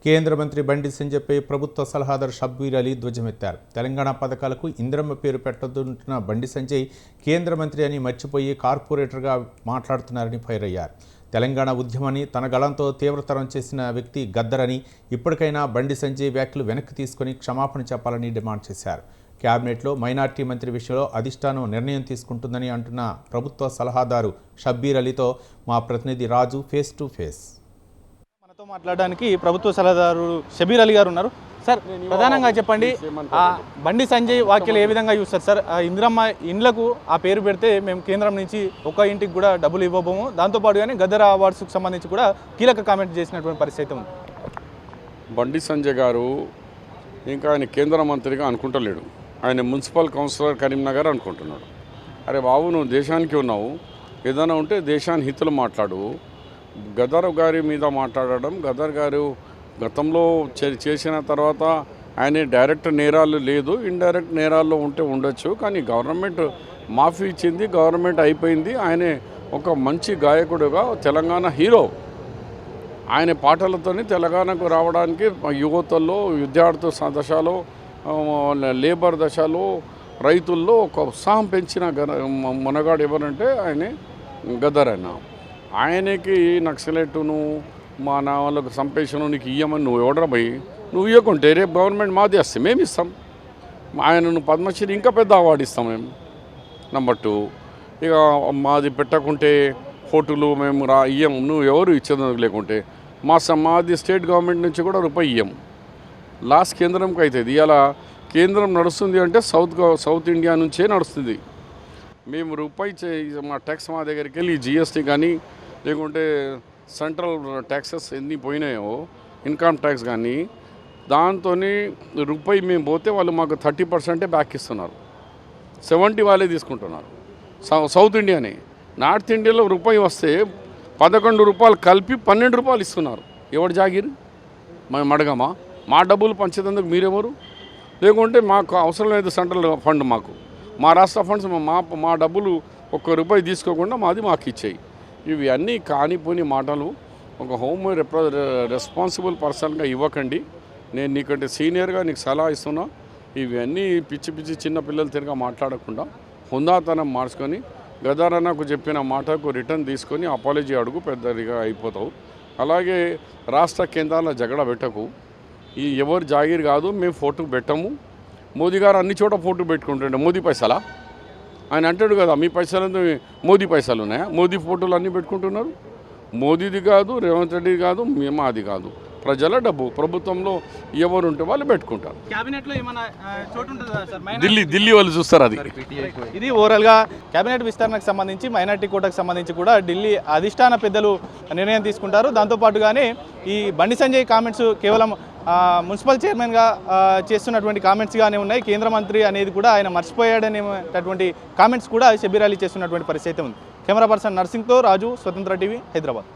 కేంద్ర మంత్రి బండి సంజయ్పై ప్రభుత్వ సలహాదారు షబ్బీర్ అలీ ధ్వజమెత్తారు. తెలంగాణ పథకాలకు ఇందిరమ్మ పేరు పెట్టొద్దంటున్న బండి సంజయ్ కేంద్ర మంత్రి అని మర్చిపోయి కార్పొరేటర్గా మాట్లాడుతున్నారని ఫైర్ అయ్యారు. తెలంగాణ ఉద్యమాన్ని తన గళంతో తీవ్రతరం చేసిన వ్యక్తి గద్దరని, ఇప్పటికైనా బండి సంజయ్ వ్యాఖ్యలు వెనక్కి తీసుకుని క్షమాపణ చెప్పాలని డిమాండ్ చేశారు. క్యాబినెట్లో మైనార్టీ మంత్రి విషయంలో అధిష్టానం నిర్ణయం తీసుకుంటుందని అంటున్న ప్రభుత్వ సలహాదారు షబ్బీర్ అలీతో మా ప్రతినిధి రాజు ఫేస్ టు ఫేస్. మనతో మాట్లాడడానికి ప్రభుత్వ సలహాదారు షబ్బీర్ అలీ గారు ఉన్నారు. సార్, ప్రధానంగా చెప్పండి, బండి సంజయ్ వ్యాఖ్యలు ఏ విధంగా చూస్తారు సార్? ఇందిరమ్మ ఇండ్లకు ఆ పేరు పెడితే మేము కేంద్రం నుంచి ఒక ఇంటికి కూడా డబ్బులు ఇవ్వబోము, దాంతోపాటుగానే గద్దర్ అవార్డ్స్కి సంబంధించి కూడా కీలక కామెంట్ చేసినటువంటి పరిస్థితి ఉంది. బండి సంజయ్ గారు ఇంకా ఆయన కేంద్ర మంత్రిగా అనుకుంటలేడు, ఆయన మున్సిపల్ కౌన్సిలర్ కరీంనగర్ అనుకుంటున్నాడు. అరే బాబు, నువ్వు దేశానికి ఉన్నావు, ఏదైనా ఉంటే దేశాన్ని హితులు మాట్లాడు. గద్దర్ గారి మీద మాట్లాడడం, గద్దర్ గారు గతంలో చేసిన తర్వాత ఆయన డైరెక్ట్ నేరాలు లేదు, ఇండైరెక్ట్ నేరాల్లో ఉంటే ఉండొచ్చు, కానీ గవర్నమెంట్ మాఫీ ఇచ్చింది, గవర్నమెంట్ అయిపోయింది. ఆయన ఒక మంచి గాయకుడుగా తెలంగాణ హీరో. ఆయన పాటలతోని తెలంగాణకు రావడానికి యువతల్లో, విద్యార్థి దశలో, లేబర్ దశలో, రైతుల్లో ఒక ఉత్సాహం పెంచిన మునగాడు ఎవరంటే ఆయన గద్దర్. ఆయనకి నక్సలెట్టును మా నా వాళ్ళకు సంపేషను నీకు ఇయ్యమని నువ్వు ఎవడరా పోయి నువ్వు ఇవ్వకుంటే రేపు గవర్నమెంట్ మాది వస్తే మేము ఇస్తాం. ఆయనను పద్మశ్రీ ఇంకా పెద్ద అవార్డు ఇస్తాం మేము. నెంబర్ 2, ఇక మాది పెట్టకుంటే ఫోటోలు మేము ఇయ్యము, నువ్వు ఎవరు ఇచ్చేందుకు లేకుంటే మాది స్టేట్ గవర్నమెంట్ నుంచి కూడా రూపాయి ఇయ్యము. లాస్ట్ కేంద్రంకి అవుతుంది. ఇలా కేంద్రం నడుస్తుంది అంటే సౌత్ ఇండియా నుంచే నడుస్తుంది. మేము రూపాయి మా ట్యాక్స్ మా దగ్గరికి వెళ్ళి జిఎస్టీ కానీ లేకుంటే సెంట్రల్ ట్యాక్సెస్ ఎన్ని పోయినాయో, ఇన్కమ్ ట్యాక్స్ కానీ, దాంతో రూపాయి మేము పోతే వాళ్ళు మాకు 30% బ్యాక్ ఇస్తున్నారు. 70 వాళ్ళే తీసుకుంటున్నారు. సౌత్ ఇండియానే. నార్త్ ఇండియాలో రూపాయి వస్తే 11 రూపాయలు కలిపి 12 రూపాయలు ఇస్తున్నారు. ఎవరు జాగిరి? మేము అడగమా? మా డబ్బులు పంచేందుకు మీరెవరు? లేకుంటే మాకు అవసరం లేదు సెంట్రల్ ఫండ్, మాకు మా రాష్ట్ర ఫండ్స్ మా డబ్బులు ₹1 తీసుకోకుండా మాకు ఇచ్చేయి. ఇవి అన్నీ కానిపోని మాటలు. ఒక హోమ్ రెస్పాన్సిబుల్ పర్సన్గా ఇవ్వకండి. నేను నీకంటే సీనియర్గా నీకు సలహా ఇస్తున్నా. ఇవన్నీ పిచ్చి చిన్న పిల్లలు తిరిగా మాట్లాడకుండా హుందాతనం మార్చుకొని గద్దర్ అన్నకు చెప్పిన మాటకు రిటర్న్ తీసుకొని అపాలజీ అడుగు, పెద్దదిగా అయిపోతావు. అలాగే రాష్ట్ర కేంద్రాల జగడ పెట్టకు. ఈ ఎవరు జాగీర్ కాదు, మేము ఫోటో పెట్టము. మోదీ గారు అన్ని చోట ఫోటో పెట్టుకుంటుండే. మోదీ పైసలా? ఆయన అంటాడు కదా, మీ పైసలు మోదీ పైసలు ఉన్నాయా? మోదీ ఫోటోలు అన్నీ పెట్టుకుంటున్నారు. మోదీది కాదు, రేవంత్ రెడ్డి కాదు, మాది కాదు. ప్రజల డబ్బు ప్రభుత్వంలో ఎవరుంటే వాళ్ళు పెట్టుకుంటారు. క్యాబినెట్లో ఏమైనా చోటు ఉంటుందా సార్? ఢిల్లీ వాళ్ళు చూస్తారు. ఇది ఓవరాల్గా క్యాబినెట్ విస్తరణకు సంబంధించి, మైనార్టీ కోటాకు సంబంధించి కూడా ఢిల్లీ అధిష్టాన పెద్దలు నిర్ణయం తీసుకుంటారు. దాంతోపాటుగానే ఈ బండి సంజయ్ కామెంట్స్ కేవలం మున్సిపల్ చైర్మన్గా చేస్తున్నటువంటి కామెంట్స్గానే ఉన్నాయి. కేంద్ర మంత్రి అనేది కూడా ఆయన మర్చిపోయాడనేటువంటి కామెంట్స్ కూడా షబ్బీర్ అలీ చేస్తున్నటువంటి పరిస్థితి ఉంది. కెమెరా పర్సన్ నర్సింగ్తో రాజు, స్వతంత్ర టీవీ, హైదరాబాద్.